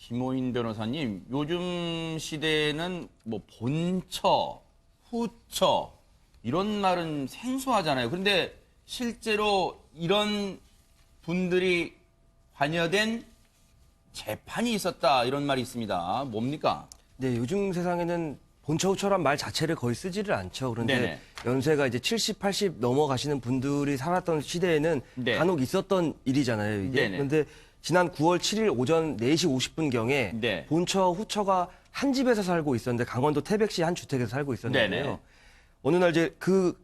김호인 변호사님, 요즘 시대에는 뭐 본처, 후처 이런 말은 생소하잖아요. 그런데 실제로 이런 분들이 관여된 재판이 있었다 이런 말이 있습니다. 뭡니까? 네, 요즘 세상에는 본처 후처란 말 자체를 거의 쓰지를 않죠. 그런데 네네. 연세가 이제 70, 80 넘어가시는 분들이 살았던 시대에는 네. 간혹 있었던 일이잖아요, 이게. 네네. 그런데 지난 9월 7일 오전 4시 50분경에 네. 본처 후처가 한 집에서 살고 있었는데 강원도 태백시 한 주택에서 살고 있었는데요. 네네. 어느 날 이제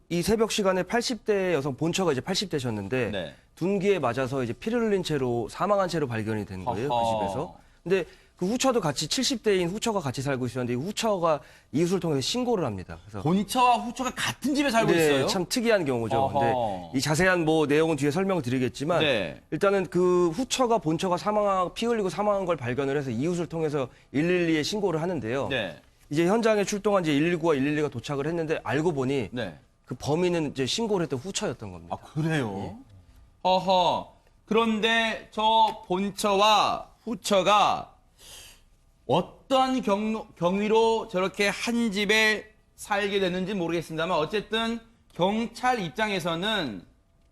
이 새벽 시간에 80대 여성 본처가 이제 80대셨는데 네. 둔기에 맞아서 이제 피를 흘린 채로 사망한 채로 발견이 된 거예요, 허허. 그 집에서. 근데 그 후처도 같이 70대인 후처가 같이 살고 있었는데 이 후처가 이웃을 통해서 신고를 합니다. 그래서 본처와 후처가 같은 집에 살고 네, 있어요? 참 특이한 경우죠. 어허. 근데 이 자세한 뭐 내용은 뒤에 설명을 드리겠지만 네. 일단은 그 후처가 본처가 피 흘리고 사망한 걸 발견을 해서 이웃을 통해서 112에 신고를 하는데요. 네. 이제 현장에 출동한 이제 119와 112가 도착을 했는데 알고 보니 네. 그 범인은 이제 신고를 했던 후처였던 겁니다. 아, 그래요? 허허. 그런데 저 본처와 후처가 어떤 경위로 저렇게 한 집에 살게 됐는지 모르겠습니다만 어쨌든 경찰 입장에서는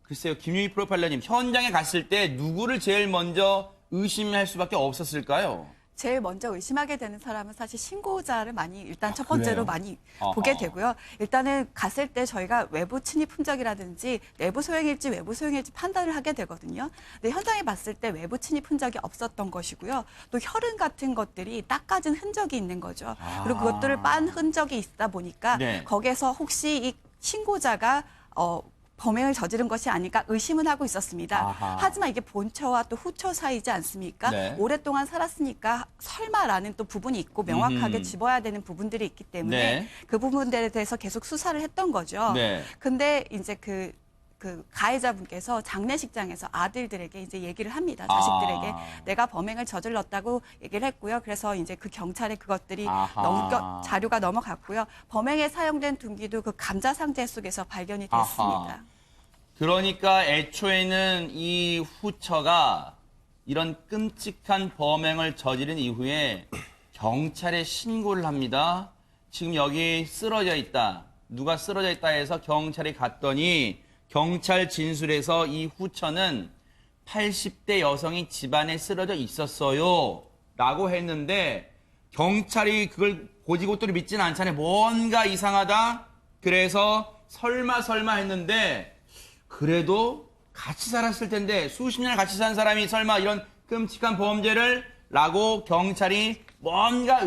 글쎄요, 김유희 프로파일러님 현장에 갔을 때 누구를 제일 먼저 의심할 수밖에 없었을까요? 제일 먼저 의심하게 되는 사람은 사실 신고자를 많이 일단 첫 그래요? 번째로 많이 아하. 보게 되고요. 일단은 갔을 때 저희가 외부 침입 흔적이라든지 내부 소행일지 외부 소행일지 판단을 하게 되거든요. 근데 현장에 봤을 때 외부 침입 흔적이 없었던 것이고요. 또 혈흔 같은 것들이 닦아진 흔적이 있는 거죠. 그리고 그것들을 빤 흔적이 있다 보니까 네. 거기에서 혹시 이 신고자가 범행을 저지른 것이 아닐까 의심은 하고 있었습니다. 아하. 하지만 이게 본처와 또 후처 사이지 않습니까? 네. 오랫동안 살았으니까 설마라는 또 부분이 있고 명확하게 짚어야 되는 부분들이 있기 때문에 네. 그 부분들에 대해서 계속 수사를 했던 거죠. 네. 근데 이제 그 가해자분께서 장례식장에서 아들들에게 이제 얘기를 합니다. 자식들에게 내가 범행을 저질렀다고 얘기를 했고요. 그래서 이제 그 경찰에 그것들이 아하. 자료가 넘어갔고요. 범행에 사용된 둔기도 그 감자 상자 속에서 발견이 됐습니다. 아하. 그러니까 애초에는 이 후처가 이런 끔찍한 범행을 저지른 이후에 경찰에 신고를 합니다. 지금 여기 쓰러져 있다. 누가 쓰러져 있다 해서 경찰이 갔더니 경찰 진술에서 이 후처는 80대 여성이 집안에 쓰러져 있었어요. 라고 했는데 경찰이 그걸 고지고대로 믿지는 않잖아요. 뭔가 이상하다. 그래서 설마 했는데 그래도 같이 살았을 텐데 수십 년을 같이 산 사람이 설마 이런 끔찍한 범죄를 라고 경찰이 뭔가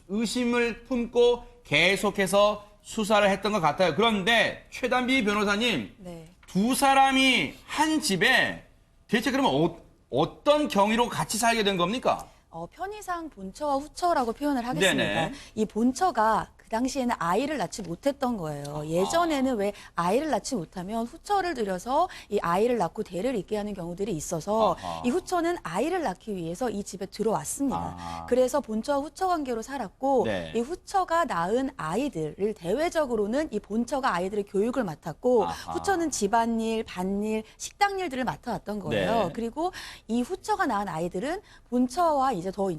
의심을 품고 계속해서 수사를 했던 것 같아요. 그런데 최단비 변호사님, 네. 두 사람이 한 집에 대체 그러면 어떤 경위로 같이 살게 된 겁니까? 편의상 본처와 후처라고 표현을 하겠습니다. 네네. 이 본처가 그 당시에는 아이를 낳지 못했던 거예요. 예전에는 왜 아이를 낳지 못하면 후처를 들여서 이 아이를 낳고 대를 잇게 하는 경우들이 있어서 아하. 이 후처는 아이를 낳기 위해서 이 집에 들어왔습니다. 아하. 그래서 본처와 후처 관계로 살았고 네. 이 후처가 낳은 아이들을 대외적으로는 이 본처가 아이들의 교육을 맡았고 아하. 후처는 집안일, 밭일, 식당 일들을 맡아왔던 거예요. 네. 그리고 이 후처가 낳은 아이들은 본처와 이제 더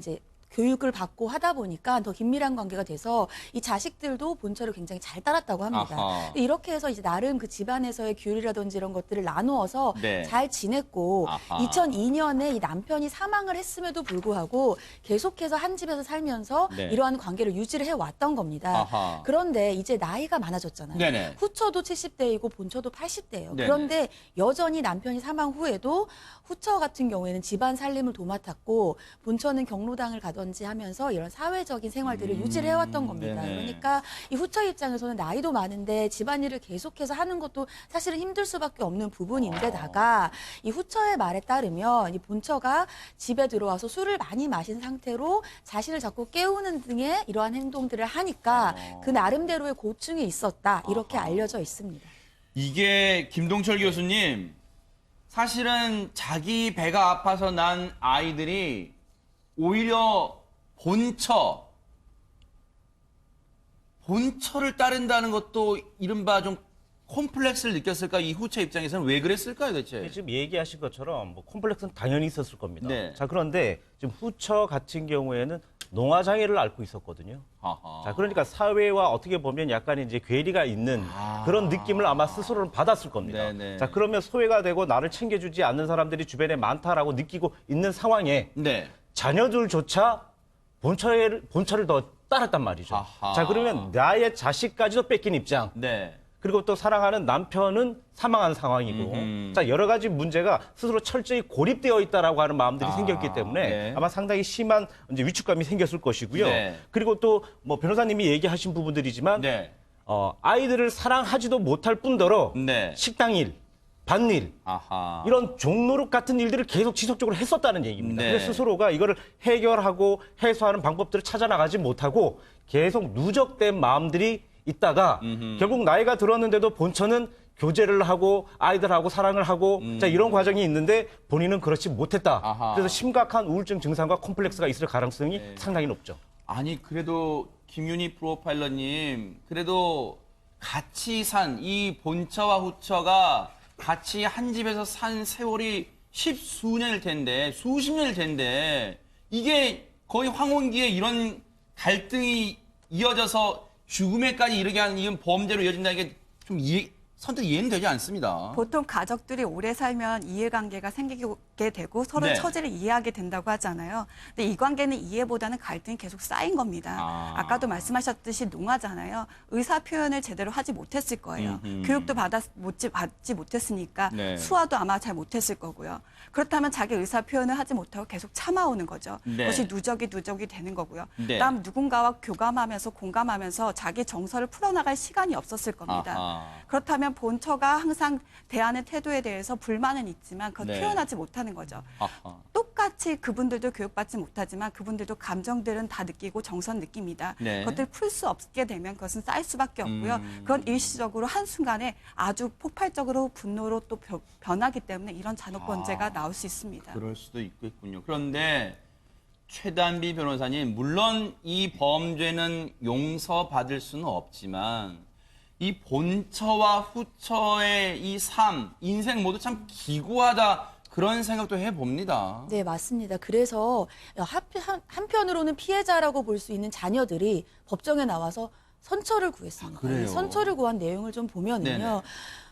교육을 받고 하다 보니까 더 긴밀한 관계가 돼서 이 자식들도 본처를 굉장히 잘 따랐다고 합니다. 아하. 이렇게 해서 이제 나름 그 집안에서의 규율이라든지 이런 것들을 나누어서 네. 잘 지냈고 아하. 2002년에 이 남편이 사망을 했음에도 불구하고 계속해서 한 집에서 살면서 네. 이러한 관계를 유지를 해왔던 겁니다. 아하. 그런데 이제 나이가 많아졌잖아요. 네네. 후처도 70대이고 본처도 80대예요. 네네. 그런데 여전히 남편이 사망 후에도 후처 같은 경우에는 집안 살림을 도맡았고 본처는 경로당을 가든지 하면서 이런 사회적인 생활들을 유지를 해왔던 겁니다. 네네. 그러니까 이 후처 입장에서는 나이도 많은데 집안일을 계속해서 하는 것도 사실은 힘들 수밖에 없는 부분인데다가 이 후처의 말에 따르면 이 본처가 집에 들어와서 술을 많이 마신 상태로 자신을 자꾸 깨우는 등의 이러한 행동들을 하니까 그 나름대로의 고충이 있었다 이렇게 알려져 있습니다. 이게 김동철 교수님, 사실은 자기 배가 아파서 난 아이들이 오히려 본처를 따른다는 것도 이른바 좀 콤플렉스를 느꼈을까? 이 후처 입장에서는 왜 그랬을까요, 대체? 지금 얘기하신 것처럼 뭐 콤플렉스는 당연히 있었을 겁니다. 네. 자, 그런데 지금 후처 같은 경우에는 농화 장애를 앓고 있었거든요. 아하. 자, 그러니까 사회와 어떻게 보면 약간 이제 괴리가 있는 그런 느낌을 아마 스스로는 받았을 겁니다. 네네. 자, 그러면 소외가 되고 나를 챙겨주지 않는 사람들이 주변에 많다라고 느끼고 있는 상황에 네. 자녀들조차 본처를 더 따랐단 말이죠. 아하. 자, 그러면 나의 자식까지도 뺏긴 입장. 네. 그리고 또 사랑하는 남편은 사망한 상황이고, 자, 여러 가지 문제가 스스로 철저히 고립되어 있다라고 하는 마음들이 생겼기 때문에 네. 아마 상당히 심한 이제 위축감이 생겼을 것이고요. 네. 그리고 또 뭐 변호사님이 얘기하신 부분들이지만, 네. 아이들을 사랑하지도 못할 뿐더러 네. 식당 일, 밭일, 아하. 이런 종노릇 같은 일들을 계속 지속적으로 했었다는 얘기입니다. 네. 그래서 스스로가 이거를 해결하고 해소하는 방법들을 찾아나가지 못하고 계속 누적된 마음들이 있다가 결국 나이가 들었는데도 본처는 교제를 하고 아이들하고 사랑을 하고 자, 이런 과정이 있는데 본인은 그렇지 못했다. 아하. 그래서 심각한 우울증 증상과 콤플렉스가 있을 가능성이 상당히 높죠. 아니 그래도 김윤희 프로파일러님 그래도 같이 산 이 본처와 후처가 같이 한 집에서 산 세월이 십수년일 텐데 수십 년일 텐데 이게 거의 황혼기에 이런 갈등이 이어져서 죽음에까지 이르게 하는 이건 범죄로 이어진다는 게 좀 선뜻 이해는 되지 않습니다. 보통 가족들이 오래 살면 이해관계가 생기게 되고 서로의 네. 처지를 이해하게 된다고 하잖아요. 근데 이 관계는 이해보다는 갈등이 계속 쌓인 겁니다. 아까도 말씀하셨듯이 농아잖아요. 의사 표현을 제대로 하지 못했을 거예요. 교육도 받지 못했으니까 네. 수화도 아마 잘 못했을 거고요. 그렇다면 자기 의사 표현을 하지 못하고 계속 참아오는 거죠. 네. 그것이 누적이 되는 거고요. 네. 그다음 누군가와 교감하면서 공감하면서 자기 정서를 풀어나갈 시간이 없었을 겁니다. 아하. 그렇다면 본처가 항상 대하는 태도에 대해서 불만은 있지만 그걸 네. 표현하지 못하는 거죠. 아하. 똑같이 그분들도 교육받지 못하지만 그분들도 감정들은 다 느끼고 정서는 느낍니다. 네. 그것들 풀 수 없게 되면 그것은 쌓일 수밖에 없고요. 그건 일시적으로 한순간에 아주 폭발적으로 분노로 또 변하기 때문에 이런 잔혹 범죄가 나올 수 있습니다. 그럴 수도 있겠군요. 그런데 최단비 변호사님, 물론 이 범죄는 용서받을 수는 없지만 이 본처와 후처의 이 삶, 인생 모두 참 기구하다 그런 생각도 해봅니다. 네, 맞습니다. 그래서 한편으로는 피해자라고 볼 수 있는 자녀들이 법정에 나와서 선처를 구했습니다. 그래요? 이 선처를 구한 내용을 좀 보면은요. 네네.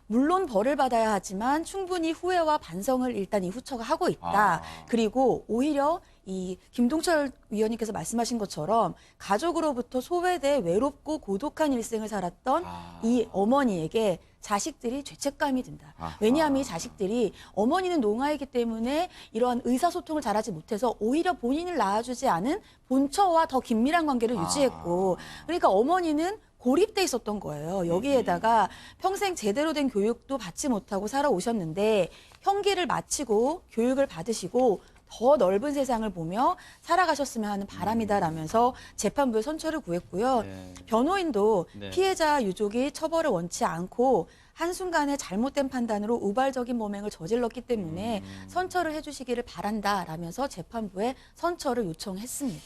물론 벌을 받아야 하지만 충분히 후회와 반성을 일단 이 후처가 하고 있다. 그리고 오히려 이 김동철 위원님께서 말씀하신 것처럼 가족으로부터 소외돼 외롭고 고독한 일생을 살았던 이 어머니에게 자식들이 죄책감이 든다. 왜냐하면 이 자식들이 어머니는 농아이기 때문에 이러한 의사소통을 잘하지 못해서 오히려 본인을 낳아주지 않은 본처와 더 긴밀한 관계를 유지했고 그러니까 어머니는 고립돼 있었던 거예요. 여기에다가 평생 제대로 된 교육도 받지 못하고 살아오셨는데 형기를 마치고 교육을 받으시고 더 넓은 세상을 보며 살아가셨으면 하는 바람이다라면서 재판부에 선처를 구했고요. 네. 변호인도 네. 피해자 유족이 처벌을 원치 않고 한순간에 잘못된 판단으로 우발적인 범행을 저질렀기 때문에 선처를 해주시기를 바란다라면서 재판부에 선처를 요청했습니다.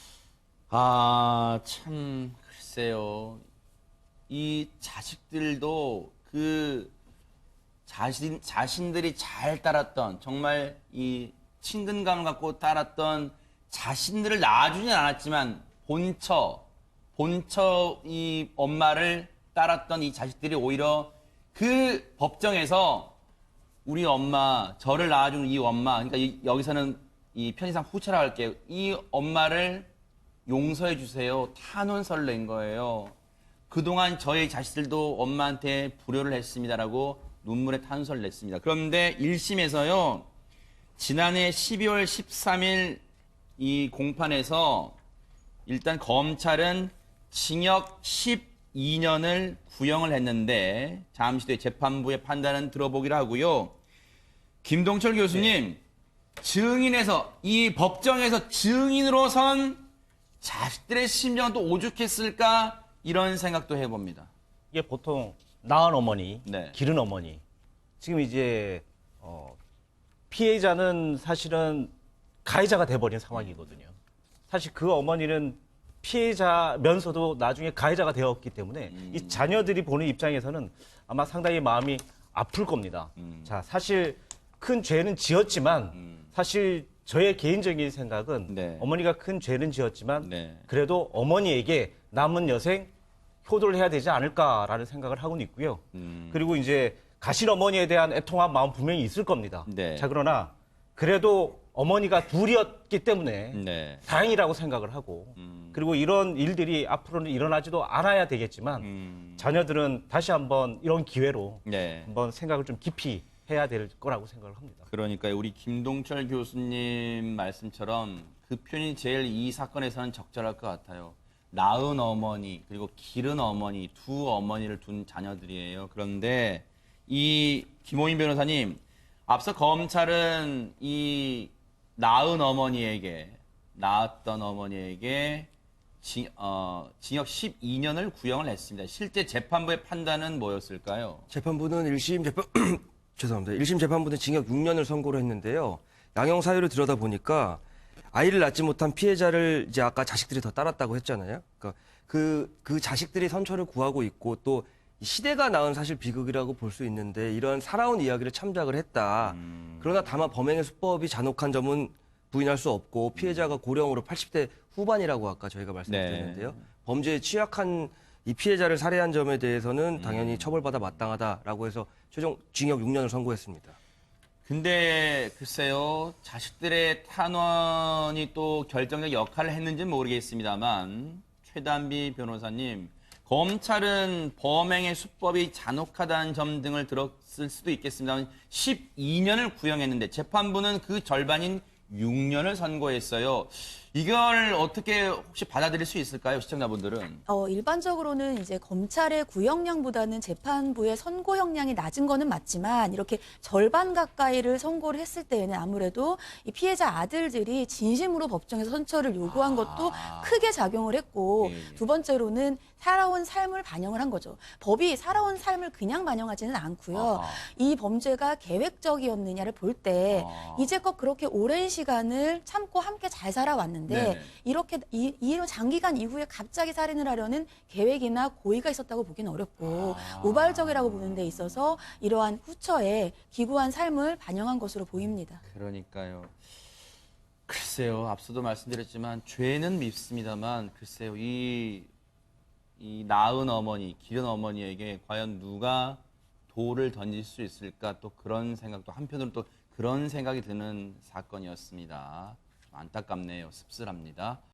아, 참, 글쎄요. 이 자식들도 그 자신들이 잘 따랐던, 정말 이 친근감을 갖고 따랐던 자신들을 낳아주진 않았지만 본처 이 엄마를 따랐던 이 자식들이 오히려 그 법정에서 우리 엄마, 저를 낳아준 이 엄마, 그러니까 여기서는 이 편의상 후처라고 할게요. 이 엄마를 용서해 주세요. 탄원서를 낸 거예요. 그동안 저희 자식들도 엄마한테 불효를 했습니다라고 눈물의 탄원서를 냈습니다. 그런데 1심에서요. 지난해 12월 13일 이 공판에서 일단 검찰은 징역 12년을 구형을 했는데 잠시 뒤에 재판부의 판단은 들어보기로 하고요. 김동철 교수님, 증인에서 이 법정에서 증인으로 선 자식들의 심정은 또 오죽했을까 이런 생각도 해봅니다. 이게 보통 낳은 어머니, 네. 기른 어머니. 지금 이제 피해자는 사실은 가해자가 돼버린 상황이거든요. 사실 그 어머니는 피해자면서도 나중에 가해자가 되었기 때문에 이 자녀들이 보는 입장에서는 아마 상당히 마음이 아플 겁니다. 자, 사실 큰 죄는 지었지만 사실 저의 개인적인 생각은 네. 어머니가 큰 죄는 지었지만 네. 그래도 어머니에게 남은 여생 효도를 해야 되지 않을까라는 생각을 하고는 있고요. 그리고 이제 가신 어머니에 대한 애통한 마음 분명히 있을 겁니다. 네. 자, 그러나 그래도 어머니가 둘이었기 때문에 네. 다행이라고 생각을 하고 그리고 이런 일들이 앞으로는 일어나지도 않아야 되겠지만 자녀들은 다시 한번 이런 기회로 네. 한번 생각을 좀 깊이 해야 될 거라고 생각을 합니다. 그러니까 우리 김동철 교수님 말씀처럼 그 표현이 제일 이 사건에서는 적절할 것 같아요. 낳은 어머니 그리고 기른 어머니 두 어머니를 둔 자녀들이에요. 그런데 이 김호인 변호사님, 앞서 검찰은 이 낳았던 어머니에게 징역 12년을 구형을 했습니다. 실제 재판부의 판단은 뭐였을까요? 재판부는 1심 재판 죄송합니다. 1심 재판부는 징역 6년을 선고를 했는데요. 양형 사유를 들여다보니까 아이를 낳지 못한 피해자를 이제 아까 자식들이 더 따랐다고 했잖아요. 그러니까 그 자식들이 선처를 구하고 있고 또 시대가 낳은 사실 비극이라고 볼 수 있는데 이런 살아온 이야기를 참작을 했다. 그러나 다만 범행의 수법이 잔혹한 점은 부인할 수 없고 피해자가 고령으로 80대 후반이라고 아까 저희가 말씀드렸는데요. 범죄에 취약한 이 피해자를 살해한 점에 대해서는 당연히 처벌받아 마땅하다라고 해서 최종 징역 6년을 선고했습니다. 근데 글쎄요, 자식들의 탄원이 또 결정적 역할을 했는지는 모르겠습니다만 최단비 변호사님, 검찰은 범행의 수법이 잔혹하다는 점 등을 들었을 수도 있겠습니다만 12년을 구형했는데 재판부는 그 절반인 6년을 선고했어요. 이걸 어떻게 혹시 받아들일 수 있을까요, 시청자분들은? 일반적으로는 이제 검찰의 구형량보다는 재판부의 선고 형량이 낮은 거는 맞지만 이렇게 절반 가까이를 선고를 했을 때에는 아무래도 이 피해자 아들들이 진심으로 법정에서 선처를 요구한 것도 크게 작용을 했고 예. 두 번째로는 살아온 삶을 반영을 한 거죠. 법이 살아온 삶을 그냥 반영하지는 않고요. 이 범죄가 계획적이었느냐를 볼 때 이제껏 그렇게 오랜 시간을 참고 함께 잘 살아왔는데 네네. 이렇게 이런 장기간 이후에 갑자기 살인을 하려는 계획이나 고의가 있었다고 보기는 어렵고 우발적이라고 보는 데 있어서 이러한 후처의 기구한 삶을 반영한 것으로 보입니다. 그러니까요. 글쎄요, 앞서도 말씀드렸지만 죄는 밉습니다만 글쎄요, 이 낳은 어머니, 기른 어머니에게 과연 누가 돌을 던질 수 있을까, 또 그런 생각도 한편으로 또 그런 생각이 드는 사건이었습니다. 안타깝네요. 씁쓸합니다.